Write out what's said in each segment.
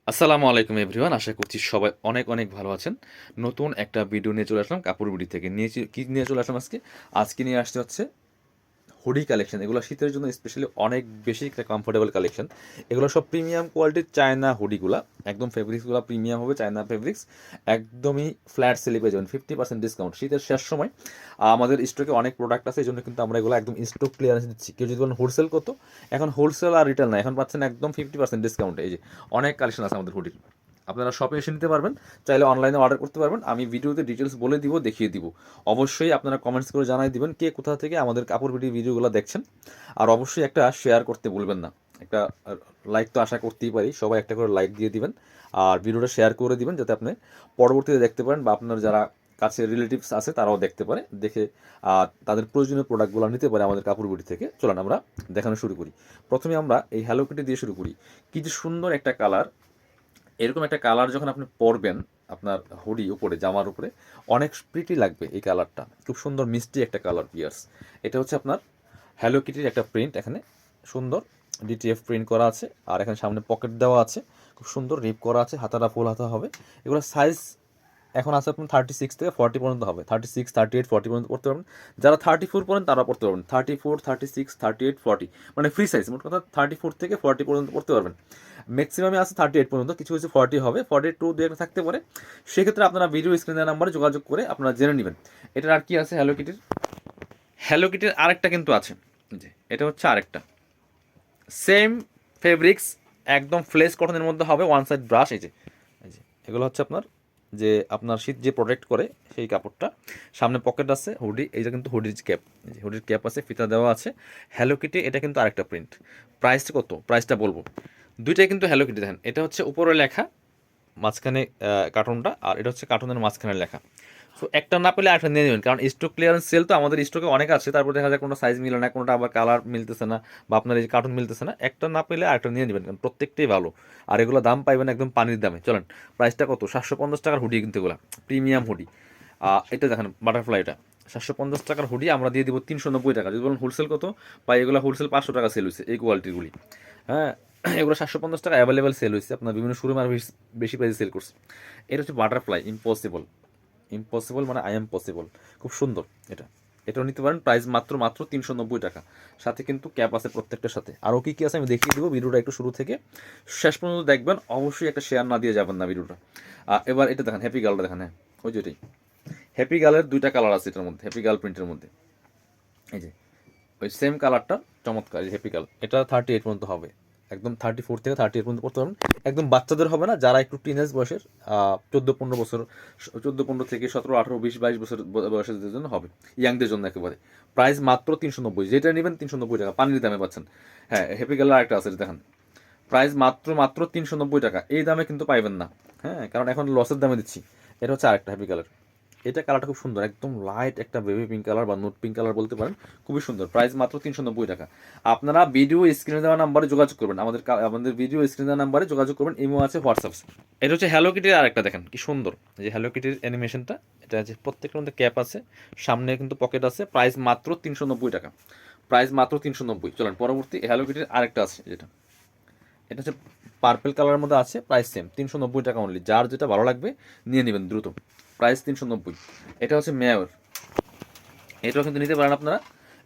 আসসালামু আলাইকুম এভরিওয়ান, আশা করছি সবাই অনেক অনেক ভালো আছেন। নতুন একটা ভিডিও নিয়ে চলে আসলাম কাপড় বিডি থেকে। কি নিয়ে চলে আসলাম আজকে নিয়ে আসতে হচ্ছে হুডি কালেকশন। এগুলো শীতের জন্য স্পেশালি অনেক বেশি একটা কমফোর্টেবল কালেকশন। এগুলো সব প্রিমিয়াম কোয়ালিটির চায়না হুডিগুলা, একদম ফেব্রিক্সগুলো প্রিমিয়াম হবে, চায়না ফেব্রিক্স। একদমই ফ্ল্যাট সেলে পেয়ে যাবেন 50% ডিসকাউন্ট। শীতের শেষ সময় আমাদের স্টকে অনেক প্রোডাক্ট আছে, এই জন্য কিন্তু আমরা এগুলো একদম স্টক ক্লিয়ারেন্স দিচ্ছি। কেউ যদি বলেন হোলসেল কত, এখন হোলসেল আর রিটেল না, এখন পাচ্ছেন একদম 50% ডিসকাউন্টে। এই যে অনেক কালেকশন আছে আমাদের হুডির, আপনারা শপে এসে নিতে পারবেন, চাইলে অনলাইনে অর্ডার করতে পারবেন। আমি ভিডিওতে ডিটেলস বলে দিব, দেখিয়ে দিব। অবশ্যই আপনারা কমেন্টস করে জানাই দিবেন কে কোথা থেকে আমাদের কাপড় বিডি ভিডিওগুলো দেখছেন। আর অবশ্যই একটা শেয়ার করতে ভুলবেন না। একটা লাইক তো আশা করতেই পারি, সবাই একটা করে লাইক দিয়ে দিবেন আর ভিডিওটা শেয়ার করে দিবেন, যাতে আপনি পরবর্তীতে দেখতে পারেন বা আপনার যারা কাছে রিলেটিভস আছে তারাও দেখতে পারে, দেখে তাদের প্রয়োজনীয় প্রোডাক্টগুলো নিতে পারে আমাদের কাপড় বিডি থেকে। চলুন আমরা দেখানো শুরু করি। প্রথমে আমরা এই হ্যালো কিটি দিয়ে শুরু করি। কি যে সুন্দর একটা কালার! এরকম একটা কালার যখন আপনি পরবেন আপনার হুডি উপরে, জামার উপরে, অনেক প্রিটি লাগবে এই কালারটা। খুব সুন্দর মিষ্টি একটা কালার পিয়ার্স। এটা হচ্ছে আপনার হ্যালো কিটির একটা প্রিন্ট, এখানে সুন্দর ডিটিএফ প্রিন্ট করা আছে। আর এখানে সামনে পকেট দেওয়া আছে, খুব সুন্দর রিপ করা আছে, হাতাটা ফুল হাতা হবে। এগুলো সাইজ এখন আছে আপনার 36 থেকে 40 পর্যন্ত হবে। 36, 38, 40 পর্যন্ত পড়তে পারবেন। যারা 34 পড়েন তারা পড়তে পারবেন। 34, 36, 38, 40 মানে ফ্রি সাইজ। মোট কথা 34 থেকে 40 পর্যন্ত পড়তে পারবেন। ম্যাক্সিমামে আছে 38 পর্যন্ত, কিছু কিছু 40 হবে, 42 দু একটা থাকতে পারে। সেক্ষেত্রে আপনারা ভিডিও স্ক্রিনের নাম্বারে যোগাযোগ করে আপনারা জেনে নেবেন। এটার আর কি আছে, হ্যালো কিটির আরেকটা কিন্তু আছে। জি, এটা হচ্ছে আরেকটা সেম ফেব্রিক্স, একদম ফ্লেস কটনের মধ্যে হবে, ওয়ান সাইড ব্রাশ। এই যে এগুলো হচ্ছে আপনার যে আপনার শীত যে প্রোটেক্ট করে সেই কাপড়টা। সামনে পকেট আছে, হুডি, এইটা কিন্তু হুডির ক্যাপ। এই যে হুডির ক্যাপ আছে, ফিতা দেওয়া আছে। হ্যালো কিটি এটা কিন্তু আরেকটা প্রিন্ট। প্রাইস কত, প্রাইসটা বলবো। দুইটাই কিন্তু হ্যালো কিটি। দেখেন, এটা হচ্ছে উপরে লেখা, মাঝখানে কার্টুনটা, আর এটা হচ্ছে কার্টুনের মাঝখানে লেখা। সো একটা না পেলে আরেকটা নিয়ে নেবেন, কারণ স্টক ক্লিয়ারেন্স সেল তো আমাদের স্টকে অনেক আছে। তারপর দেখা যায় কোনো সাইজ মিলে না, কোনোটা আবার কালার মিলতেছে না, বা আপনার এই কার্টুন মিলতেছে না। একটা না পেলে আরেকটা নিয়ে নেবেন, কারণ প্রত্যেকটাই ভালো। আর এগুলো দাম পাইবেন একদম পানির দামে। চলেন, প্রাইসটা কত? 750 টাকার হুডি কিন্তু এগুলো প্রিমিয়াম হুডি। এটা দেখেন বাটারফ্লাই, এটা 750 টাকার হুডি আমরা দিয়ে দিব 390 টাকা। যদি বলেন হোলসেল কত, বা এগুলো হোলসেল 500 টাকা সেল হয়েছে এই কোয়ালিটিগুলি। হ্যাঁ, এগুলো 750 টাকা অ্যাভেলেবেল সেল হয়েছে, আপনার বিভিন্ন শোরুম আর বেশি প্রাইসে সেল করছে। এটা হচ্ছে বাটারফ্লাই ইম্পসিবল। ইম্পসিবল মানে আই এম পসিবল। খুব সুন্দর এটা। এটাও নিতে পারেন, প্রাইস মাত্র 390 টাকা। সাথে কিন্তু ক্যাপ আছে প্রত্যেকটার সাথে। আরও কী কী আছে আমি দেখিয়ে দেবো। ভিডিওটা একটু শুরু থেকে শেষ পর্যন্ত দেখবেন, অবশ্যই একটা শেয়ার না দিয়ে যাবেন না ভিডিওটা। এবার এটা দেখেন, হ্যাপি গার্লটা দেখেন। হ্যাঁ, ওই যেটাই হ্যাপি গার্লের দুইটা কালার আছে এটার মধ্যে, হ্যাপি গার্ল প্রিন্টের মধ্যে। এই যে ওই সেম কালারটা চমৎকার, হ্যাপি কালার। এটা 38 পর্যন্ত হবে, একদম 34 থেকে 38 পর্যন্ত পড়তে পারবেন। একদম বাচ্চাদের হবে না, যারা একটু টিনেজ বয়সের, 14-15 বছর, 14-15 থেকে 17-18-20-22 বছর বয়সের জন্য হবে, ইয়াংদের জন্য একেবারে। প্রাইস মাত্র 390, যেটা নেবেন 390 টাকা, পানির দামে পাচ্ছেন। হ্যাঁ, হ্যাপি কালার আরেকটা আছে, দেখেন প্রাইস মাত্র 390 টাকা। এই দামে কিন্তু পাইবেন না, হ্যাঁ, কারণ এখন লসের দামে দিচ্ছি। এটা হচ্ছে আরেকটা হ্যাপি কালার। এটা কালারটা খুব সুন্দর, একদম লাইট একটা বেবি পিঙ্ক কালার বা নোট পিঙ্ক কালার বলতে পারেন। খুবই সুন্দর, প্রাইস মাত্র 390 টাকা। আপনারা ভিডিও স্ক্রিনে দেওয়া নাম্বারে যোগাযোগ করবেন, আমাদের ভিডিও স্ক্রিনে দেওয়া নাম্বারে যোগাযোগ করবেন। ইমো আছে, হোয়াটসঅ্যাপ। এটা হচ্ছে হ্যালো কিটির আরেকটা, দেখেন কি সুন্দর যে হ্যালো কিটির অ্যানিমেশনটা। এটা আছে, প্রত্যেকটার মধ্যে ক্যাপ আছে, সামনে কিন্তু পকেট আছে। প্রাইস মাত্র 390 টাকা, প্রাইস মাত্র 390। চলেন পরবর্তী হ্যালো কিটির আরেকটা আছে, যেটা এটা হচ্ছে পার্পেল কালারের মধ্যে আছে, প্রাইস সেম 390 টাকা অনলি। যার যেটা ভালো লাগবে নিয়ে নেবেন দ্রুত, প্রাইস 390। এটা হচ্ছে মেয়র, এটাও কিন্তু নিতে পারেন আপনারা।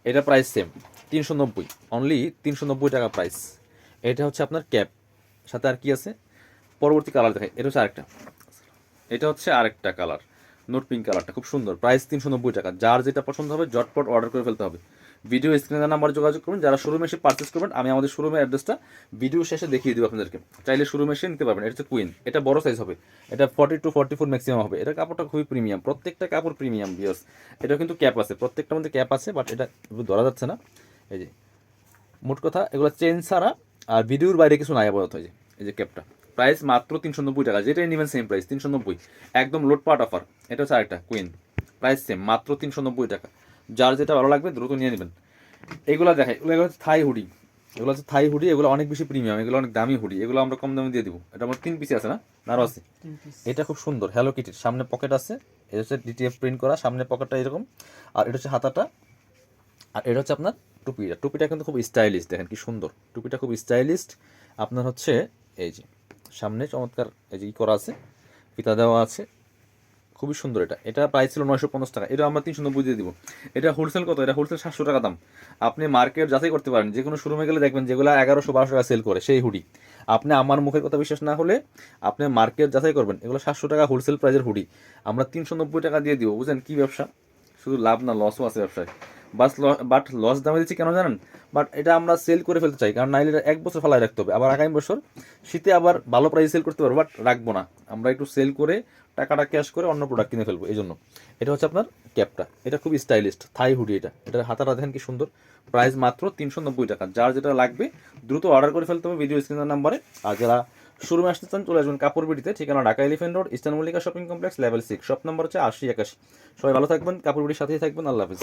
এটা প্রাইস সেম 390, অনলি 390 টাকা প্রাইস। এটা হচ্ছে আপনার ক্যাপ, সাথে আর কি আছে, পরবর্তী কালার দেখায়। এটা হচ্ছে আরেকটা কালার, নোট পিঙ্ক কালারটা খুব সুন্দর, প্রাইস 390 টাকা। যার যেটা পছন্দ হবে ঝটপট অর্ডার করে ফেলতে হবে। ভিডিও স্ক্রিনের নাম্বারে যোগাযোগ করুন। যারা শোরুমে এসে পারচেস করবেন, আমি আমাদের শোরুমের অ্যাড্রেসটা ভিডিও শেষে দেখিয়ে দিব আপনাদেরকে, চাইলে শোরুমে এসে নিতে পারবেন। এটা হচ্ছে কুইন, এটা বড় সাইজ হবে, এটা 42-44 ম্যাক্সিমাম হবে। এটা কাপড়টা খুবই প্রিমিয়াম, প্রত্যেকটা কাপড় প্রিমিয়াম ভিউয়ার্স। এটা কিন্তু ক্যাপ আছে, প্রত্যেকটার মধ্যে ক্যাপ আছে, বাট এটা ধরা যাচ্ছে না। এই যে মোট কথা এগুলো চেঞ্জ ছাড়া আর ভিডিওর বাইরে কিছু নাই আপাতত। এই যে ক্যাপটা, প্রাইস মাত্র 390 টাকা। যেটাই নেবেন সেম প্রাইস 390, একদম লোড পার্ট অফার। এটা হচ্ছে আরেকটা কুইন, প্রাইস সেম মাত্র 390 টাকা। যার যেটা ভালো লাগবে দ্রুত নিয়ে নেবেন। এগুলো দেখাই, এগুলো হচ্ছে থাই হুডি। এগুলো হচ্ছে থাই হুডি, এগুলো অনেক বেশি প্রিমিয়াম, এগুলো অনেক দামি হুডি। এগুলো আমরা কম দামে দিয়ে দিব। এটা আমার 3 পিসে আছে না, আরও আছে। এটা খুব সুন্দর, হ্যালো কিটির, সামনে পকেট আছে। এটা হচ্ছে ডিটিএফ প্রিন্ট করা, সামনে পকেটটা এরকম, আর এটা হচ্ছে হাতাটা। আর এটা হচ্ছে আপনার টুপিটা কিন্তু খুব স্টাইলিশ, দেখেন কি সুন্দর টুপিটা, খুব স্টাইলিশ। আপনার হচ্ছে এই যে সামনে চমৎকার এই যে ই করা আছে, ফিতা দেওয়া আছে, খুবই সুন্দর। এটা প্রাইস ছিল 950 টাকা, এটা আমরা 390 দিয়ে দিব। এটা হোলসেল কত? এটা হোলসেল 700 টাকা দাম। আপনি মার্কেট যাচাই করতে পারেন, যে কোনো শোরুমে গেলে দেখবেন যেগুলো 1100-1200 টাকা সেল করে সেই হুডি। আপনি আমার মুখের কথা বিশ্বাস না হলে আপনি মার্কেট যাচাই করবেন, এগুলো 700 টাকা হোলসেল প্রাইসের হুডি আমরা 390 টাকা দিয়ে দিব। বুঝলেন কি ব্যবসা? শুধু লাভ না, লসও আছে ব্যবসায়। বাট লস দামে দিচ্ছি কেন জানেন? বাট এটা আমরা সেল করে ফেলতে চাই, কারণ নাইলে এটা 1 বছর ফেলায় রাখতে হবে, আবার আগামী বছর শীতে আবার ভালো প্রাইসে সেল করতে পারবো, বাট রাখবো না। আমরা একটু সেল করে টাকাটা ক্যাশ করে অন্য প্রোডাক্ট কিনে ফেলবো, এই জন্য। এটা হচ্ছে আপনার ক্যাপটা, এটা খুব স্টাইলিস্ট থাই হুডি। এটার হাতাটা দেখেন কি সুন্দর। প্রাইস মাত্র 390 টাকা। যার যেটা লাগবে দ্রুত অর্ডার করে ফেলতে হবে ভিডিও স্ক্রিনের নাম্বারে। আর যারা শোরুমে আসতে চান চলে আসবেন কাপড় বিডিতে, ঠিকানা Dhaka elephant road, eastern Mallika shopping complex, level 6, shop number হচ্ছে 8081। সবাই ভালো থাকবেন, কাপড় বিডির সাথেই থাকবেন। আল্লাহ হাফিজ।